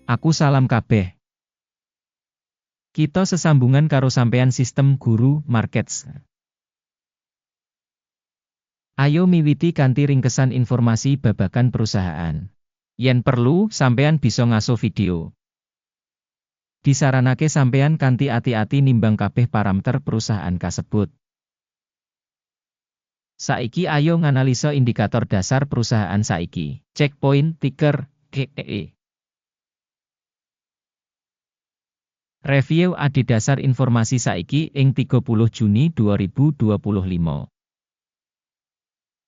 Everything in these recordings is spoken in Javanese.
Aku salam kabeh. Kita sesambungan karo sampean sistem guru markets. Ayo miwiti kanthi ringkesan informasi babagan perusahaan. Yen perlu, sampean bisa ngaso video. Disaranake sampean kanthi ati-ati nimbang kabeh parameter perusahaan kasebut. Saiki ayo nganalisa indikator dasar perusahaan saiki. Checkpoint ticker GEE. Review adhedhasar informasi saiki ing 30 Juni 2025.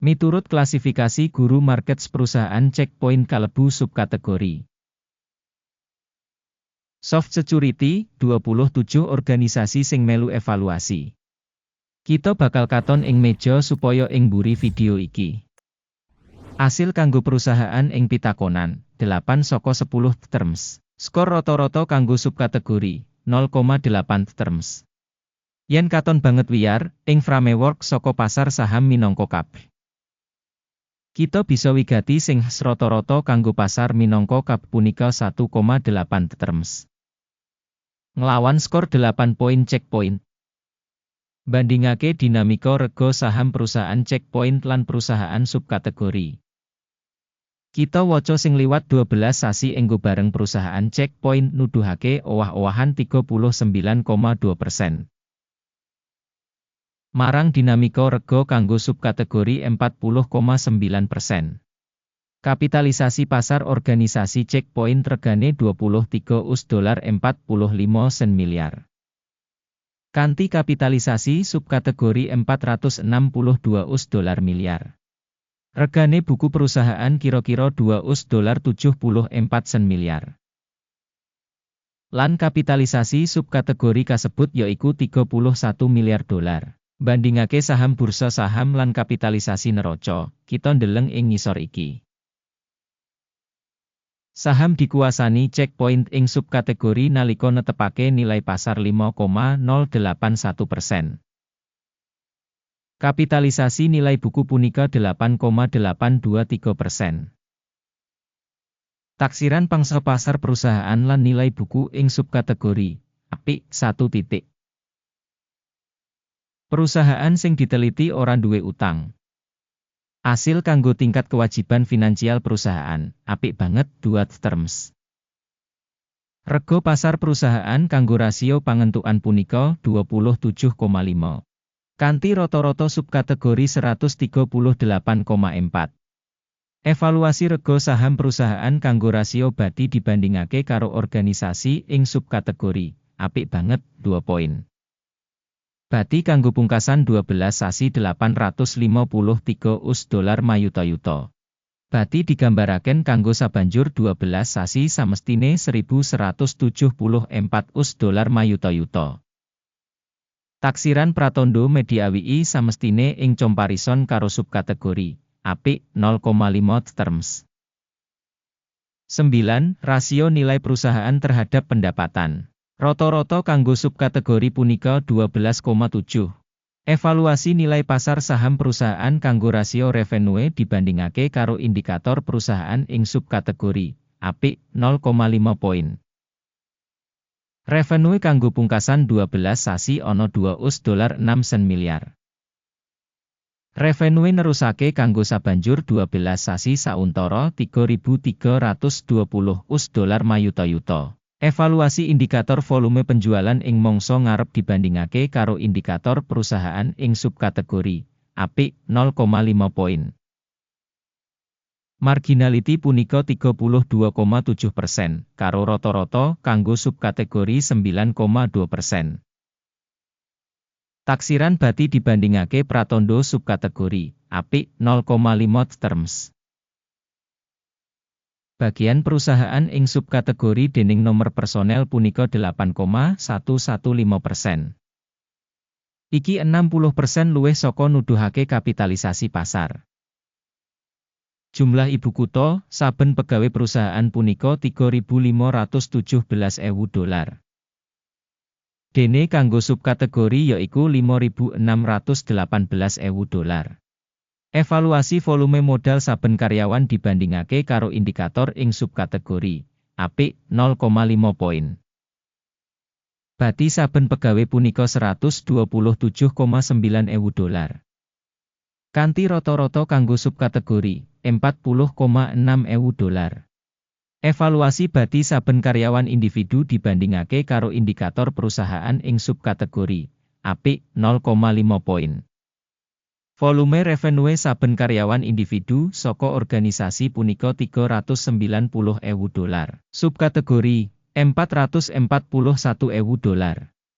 Miturut klasifikasi guru markets perusahaan Checkpoint kalebu subkategori Soft Security, 27 organisasi sing melu evaluasi. Kita bakal katon ing meja supaya ing mburi video iki. Asil kanggo perusahaan ing pitakonan, 8 saka 10 terms. Skor rata-rata kanggo subkategori, 0,8 terms. Yen katon banget wiyar, ing framework saka pasar saham minangka kabeh. Kita bisa wigati sing rata-rata kanggo pasar minangka kap punika 1,8 terms. Nglawan skor 8 poin Checkpoint. Bandingake dinamika rega saham perusahaan Checkpoint lan perusahaan subkategori. Kita waca sing liwat 12 sasi enggo bareng perusahaan Checkpoint nuduhake owah-owahan 39,2%. Marang dinamika rega kanggo subkategori 40,9%. Kapitalisasi pasar organisasi Checkpoint regane 23 $45 sen miliar. Kanti kapitalisasi subkategori 462 $, miliar. Regane buku perusahaan kira-kira $74 sen miliar. Lan kapitalisasi subkategori kasebut yaiku $31 miliar. Bandingake saham bursa saham lan kapitalisasi neraca, kita ndeleng ing ngisor iki. Saham dikuasani Checkpoint ing subkategori nalika netepake nilai pasar 5,081%. Kapitalisasi nilai buku punika 8,823%. Taksiran pangsa pasar perusahaan lan nilai buku ing subkategori apik 1. Perusahaan sing diteliti ora duwe utang. Asil kanggo tingkat kewajiban finansial perusahaan, apik banget 2 terms. Rego pasar perusahaan kanggo rasio pangentukan punika 27,5. Kanti rata-rata subkategori 138,4. Evaluasi rego saham perusahaan kanggo rasio bati dibandingake karo organisasi ing subkategori, apik banget 2 poin. Bati kanggo pungkasan 12 sasi $853 mayuta-yuta. Bati digambaraken kanggo sabanjur 12 sasi samestine $1.174 mayuta-yuta. Taksiran pratandha mediawi samestine ing comparison karo subkategori, apik 0,5 terms. 9. Rasio nilai perusahaan terhadap pendapatan. Rata-rata kanggo subkategori punika 12,7. Evaluasi nilai pasar saham perusahaan kanggo rasio revenue dibandingake karo indikator perusahaan ing subkategori, apik 0,5 poin. Revenue kanggo pungkasan 12 sasi ana $2.6 sen miliar. Revenue nerusake kanggo sabanjur 12 sasi sauntara $3.320 mayuta-yuta. Evaluasi indikator volume penjualan ing mangsa ngarep dibandingake karo indikator perusahaan ing subkategori, apik 0,5 poin. Marginality punika 32,7%, karo rata-rata kanggo subkategori 9,2%. Taksiran bati dibandingake pratandha subkategori, apik 0,5 terms. Bagian perusahaan ing subkategori dening nomor personel punika 8,115%. Iki 60% luwih saka nuduhake kapitalisasi pasar. Jumlah ibu kutha saben pegawai perusahaan punika $3.517.000. Dene kanggo subkategori yaiku $5.618.000. Evaluasi volume modal saben karyawan dibandingake karo indikator ing subkategori, apik 0,5 poin. Bati saben pegawe punika $127,9 ewu. Kanthi rata-rata kanggo subkategori $40,6 ewu. Evaluasi bati saben karyawan individu dibandingake karo indikator perusahaan ing subkategori apik 0,5 poin. Volume revenue saben karyawan individu saka organisasi punika $390 ewu. Subkategori $441 ewu.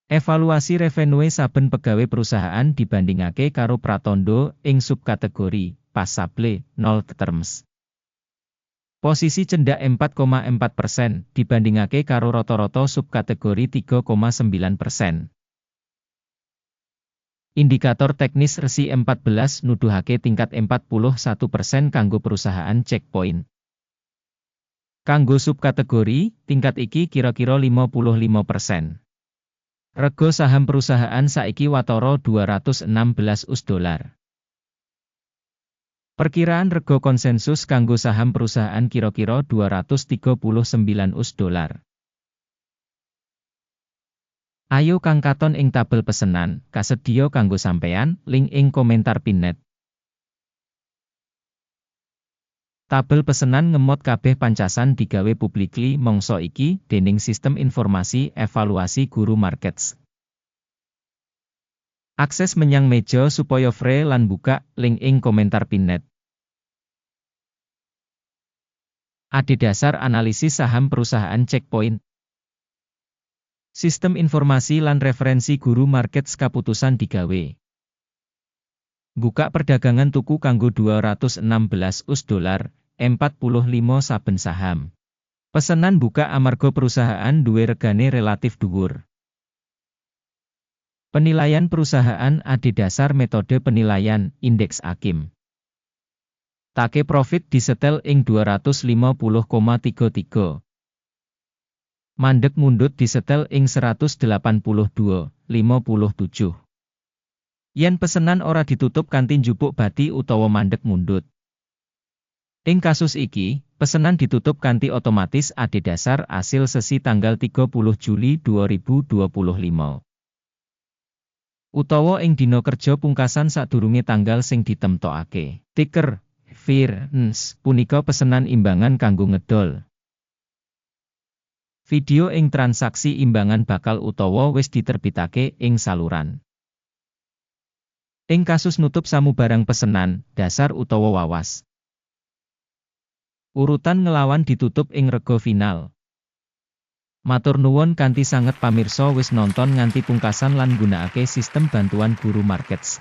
Evaluasi revenue saben pegawe perusahaan dibandingake karo pratandha ing subkategori pas supply 0 terms. Posisi cendak 4,4% dibandingake karo rata-rata subkategori 3,9%. Indikator teknis resi 14 nuduhake tingkat 41% kanggo perusahaan Checkpoint. Kanggo subkategori, tingkat iki kira-kira 55%. Rega saham perusahaan saiki watara $216. Perkiraan rega konsensus kanggo saham perusahaan kira-kira $239. Ayo kang katon ing tabel pesenan, kasedhiya kanggo sampeyan, link ing komentar pinned. Tabel pesenan ngemot kabeh pancasan digawe publicly mangsa iki dening Sistem Informasi Evaluasi Guru Markets. Akses menyang meja supaya free lan buka, link ing komentar pinned. Adhedhasar analisis saham perusahaan Checkpoint. Sistem informasi lan referensi Guru Markets kaputusan digawe. Buka perdagangan tuku kanggo $216, 45 saben saham. Pesenan buka amarga perusahaan duwe regane relatif dhuwur. Penilaian perusahaan adhedhasar metode penilaian indeks AKIM. Take profit disetel ing 250,33. Mandeg mundut disetel ing 182,57. Yen pesenan ora ditutup kanthi njupuk bati utawa mandeg mundut. Ing kasus iki, pesenan ditutup kanthi otomatis adhedhasar asil sesi tanggal 30 Juli 2025. Utawa ing dina kerja pungkasan sadurunge tanggal sing ditemtokake. Ticker VIRNS punika pesenan imbangan kanggo ngedol. Video ing transaksi imbangan bakal utawa wis diterbitake ing saluran. Ing kasus nutup samubarang pesenan, dasar utawa wawas. Urutan ngelawan ditutup ing rega final. Matur nuwun kanthi sanget pamirsa wis nonton nganti pungkasan lan nggunakake sistem bantuan Guru Markets.